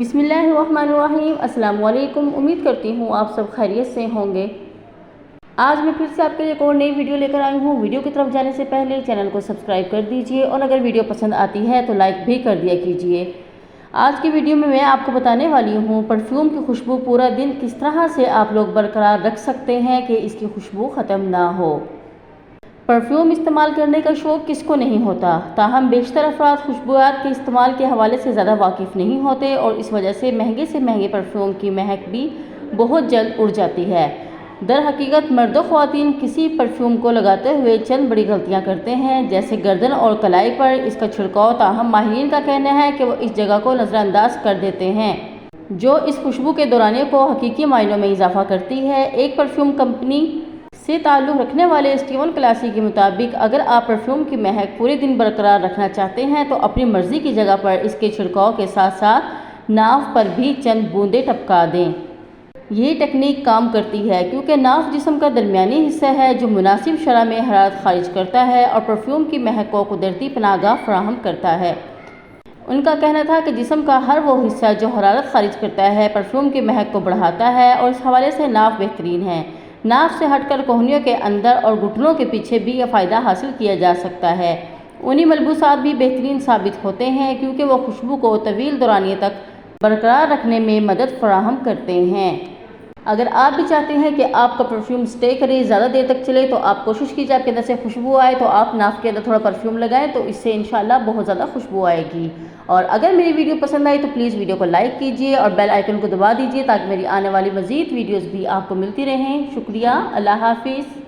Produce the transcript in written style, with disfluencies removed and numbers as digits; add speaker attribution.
Speaker 1: بسم اللہ الرحمن الرحیم۔ السلام علیکم، امید کرتی ہوں آپ سب خیریت سے ہوں گے۔ آج میں پھر سے آپ کے لیے ایک اور نئی ویڈیو لے کر آئی ہوں۔ ویڈیو کی طرف جانے سے پہلے چینل کو سبسکرائب کر دیجئے اور اگر ویڈیو پسند آتی ہے تو لائک بھی کر دیا کیجئے۔ آج کی ویڈیو میں آپ کو بتانے والی ہوں پرفیوم کی خوشبو پورا دن کس طرح سے آپ لوگ برقرار رکھ سکتے ہیں کہ اس کی خوشبو ختم نہ ہو۔ پرفیوم استعمال کرنے کا شوق کس کو نہیں ہوتا، تاہم بیشتر افراد خوشبویات کے استعمال کے حوالے سے زیادہ واقف نہیں ہوتے اور اس وجہ سے مہنگے پرفیوم کی مہک بھی بہت جلد اڑ جاتی ہے۔ در حقیقت مرد و خواتین کسی پرفیوم کو لگاتے ہوئے چند بڑی غلطیاں کرتے ہیں، جیسے گردن اور کلائی پر اس کا چھڑکاؤ، تاہم ماہرین کا کہنا ہے کہ وہ اس جگہ کو نظر انداز کر دیتے ہیں جو اس خوشبو کے دورانیے کو حقیقی معنوں میں اضافہ کرتی ہے۔ ایک پرفیوم کمپنی سے تعلق رکھنے والے اسٹیون کلاسی کے مطابق اگر آپ پرفیوم کی مہک پورے دن برقرار رکھنا چاہتے ہیں تو اپنی مرضی کی جگہ پر اس کے چھڑکاؤ کے ساتھ ساتھ ناف پر بھی چند بوندیں ٹپکا دیں۔ یہ ٹیکنیک کام کرتی ہے کیونکہ ناف جسم کا درمیانی حصہ ہے جو مناسب شرح میں حرارت خارج کرتا ہے اور پرفیوم کی مہک کو قدرتی پناہ گاہ فراہم کرتا ہے۔ ان کا کہنا تھا کہ جسم کا ہر وہ حصہ جو حرارت خارج کرتا ہے پرفیوم کی مہک کو بڑھاتا ہے اور اس حوالے سے ناف بہترین ہے۔ ناف سے ہٹ کر کوہنیوں کے اندر اور گھٹنوں کے پیچھے بھی یہ فائدہ حاصل کیا جا سکتا ہے۔ اونی ملبوسات بھی بہترین ثابت ہوتے ہیں کیونکہ وہ خوشبو کو طویل دورانیے تک برقرار رکھنے میں مدد فراہم کرتے ہیں۔ اگر آپ بھی چاہتے ہیں کہ آپ کا پرفیوم سٹے کرے، زیادہ دیر تک چلے، تو آپ کوشش کیجئے آپ کے اندر سے خوشبو آئے تو آپ ناف کے اندر تھوڑا پرفیوم لگائیں تو اس سے انشاءاللہ بہت زیادہ خوشبو آئے گی۔ اور اگر میری ویڈیو پسند آئی تو پلیز ویڈیو کو لائک کیجئے اور بیل آئیکن کو دبا دیجئے تاکہ میری آنے والی مزید ویڈیوز بھی آپ کو ملتی رہیں۔ شکریہ، اللہ حافظ۔